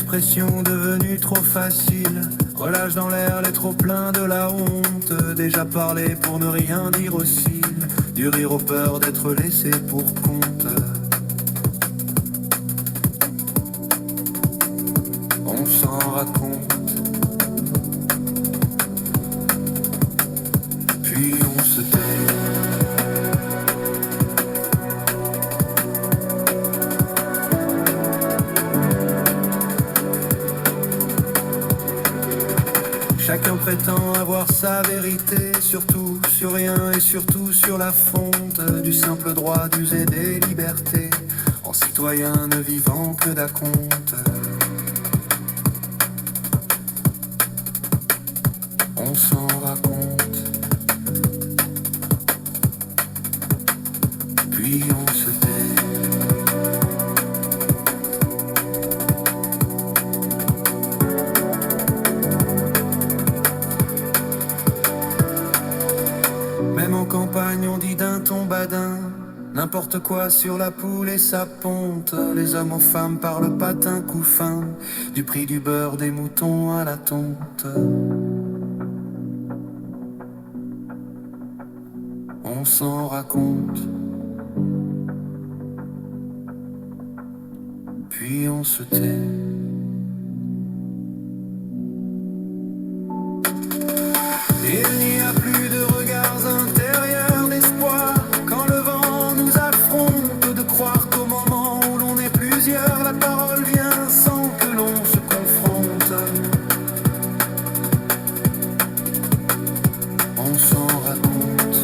expression devenue trop facile. Relâche dans l'air les trop pleins de la honte. Déjà parlé pour ne rien dire aussi. Du rire aux peurs d'être laissé pour compte. On s'en raconte. Puis on se tait. Chacun prétend avoir sa vérité, surtout sur rien et surtout sur la fonte du simple droit d'user des libertés, en citoyen ne vivant que d'acompte. On s'en raconte, puis on se tait. Même en campagne on dit d'un ton badin, n'importe quoi sur la poule et sa ponte. Les hommes aux femmes par le patin coup fin, du prix du beurre des moutons à la tonte. On s'en raconte, puis on se tait. Il n'y a plus de regards intérieurs d'espoir quand le vent nous affronte, de croire qu'au moment où l'on est plusieurs, la parole vient sans que l'on se confronte. On s'en raconte,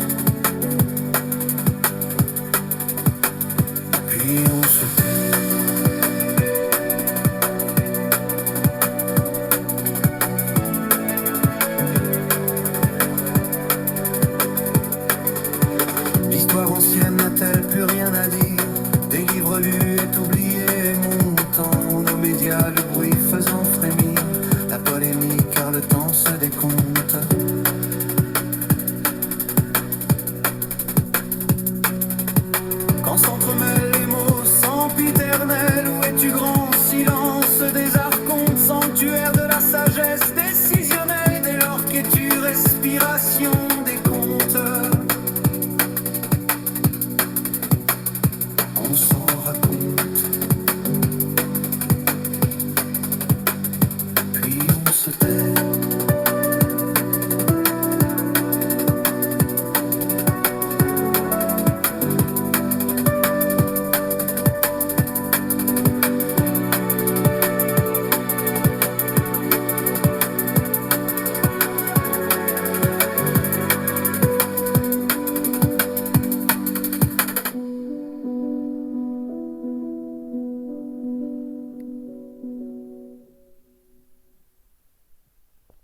puis on se tait. L'histoire ancienne n'a-t-elle plus rien à dire? Des livres lus est oublié et montant, nos médias le bruit faisant frémir, la polémique car le temps se décompte. Quand s'entremêlent les mots sempiternels, où es-tu grand silence des archontes, sanctuaire de la sagesse décisionnelle, dès lors qu'es-tu respiration